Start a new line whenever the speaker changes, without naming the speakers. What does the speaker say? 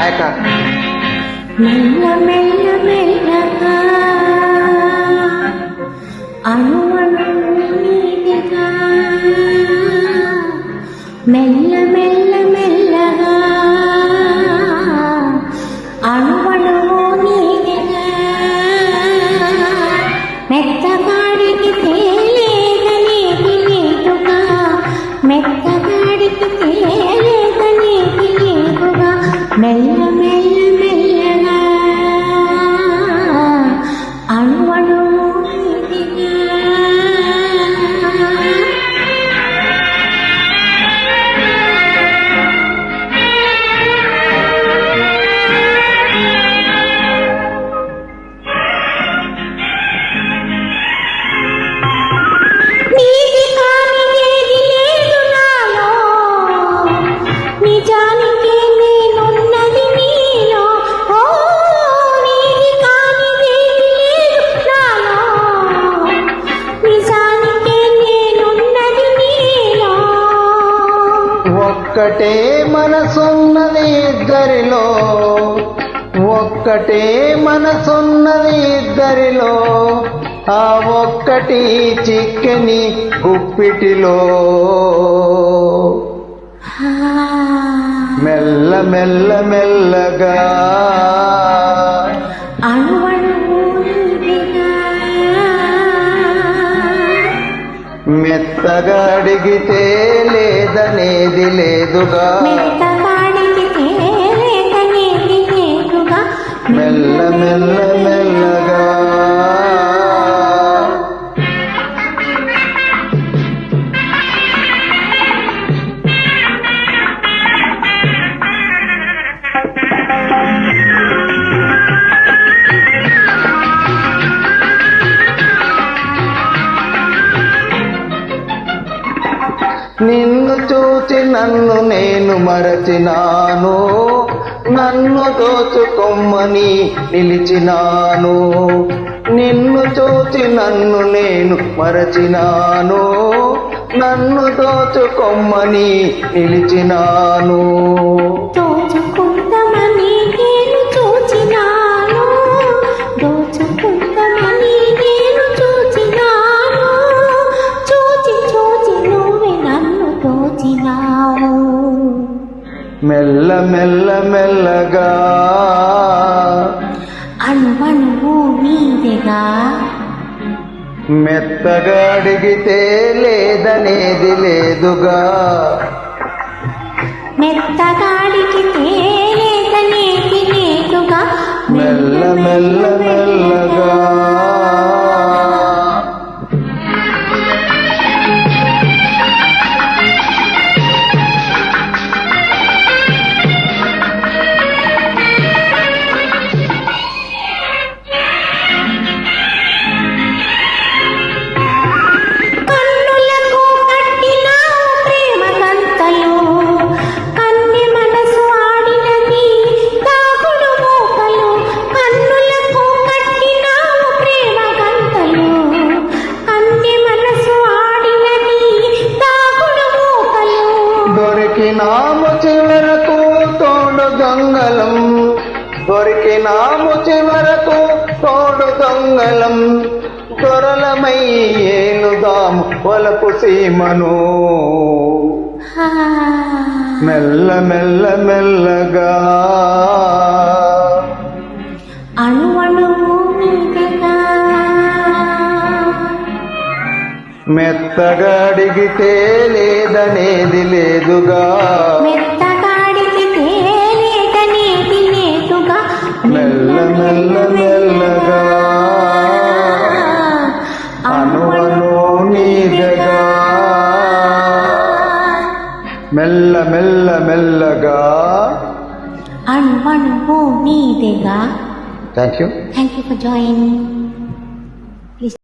నాయక.
మెల్ల మెల్ల మెల్లగా అణువణు నీదిగా మెల్ల మెల్ల మెల్లగా అణువణు నీదిగా మెత్తగాడికి తేలేదనేది లేదుగా మెత్తగాడికి తేలేదనేది లేదుగా మెల్ల మెల్ల మెల్లగా అణువణు నీదిగా. నీది కానిదేది లేదు నాలో, నిజానికి నేనున్నది నీలో. ఓ నీది కానిదేది లేదు నాలో, నిజానికి నేనున్నది నీలో.
ఒక్కటే మనసున్నది ఇద్దరిలో, ఒక్కటే మనసున్నది ఇద్దరిలో, ఆ ఒక్కటి చిక్కని గుప్పిటిలో. మెల్ల మెల్ల మెల్లగా
అణువణువు నీదిగా
మెత్తగా అడిగితే లేదనేది లేదుగా
మెత్తగాడికి తేలేదనేది లేదుగా
మెల్ల మెల్ల మెల్లగా. నిన్ను చూచి నన్ను నేను మరచినాను, నన్ను దోచుకొమ్మని నిలిచినాను. నిన్ను చూచి నన్ను నేను మరచినాను, నన్ను దోచుకొమ్మని నిలిచినాను.
దోచుకుందామని నేను చూచినాను, దోచుకుందామని నేను చూచినాను. చూచి చూచి నువ్వే నన్ను దోచినావు.
మెల్ల మెల్ల మెల్లగా
అణువణువు నీదిగా
మెత్తగా అడిగితే లేదనేది లేదుగా
మెత్తగాడికి తేలేదనేది లేదుగా
మెల్ల మెల్ల మెల్లగా.
కన్నులకు కట్టినావు ప్రేమ గంతలు, కన్నె మనసు ఆడినది దాగుడు మూకలు. కన్నులకు కట్టినావు ప్రేమ గంతలు, కన్నె మనసు ఆడినది దాగుడు మూకలు.
దొరికినాము చివరకు తోడు దొంగలం, దొరికినాము చివరకు తోడు దొంగలం. దొరలమై ఏలుదాము వలపు సీమను. మెల్ల మెల్ల మెల్లగా
అణువణువు నీదిగా
మెత్తగా అడిగితే లేదనేది లేదుగా
మెత్తగాడికి తేలేదనేది లేదుగా
మెల్ల మెల్ల మెల్లగా అణువణు నీదగా మెల్ల మెల్ల మెల్లగా.
అణువణువు నీదిగా.
Thank you.
Thank you for joining.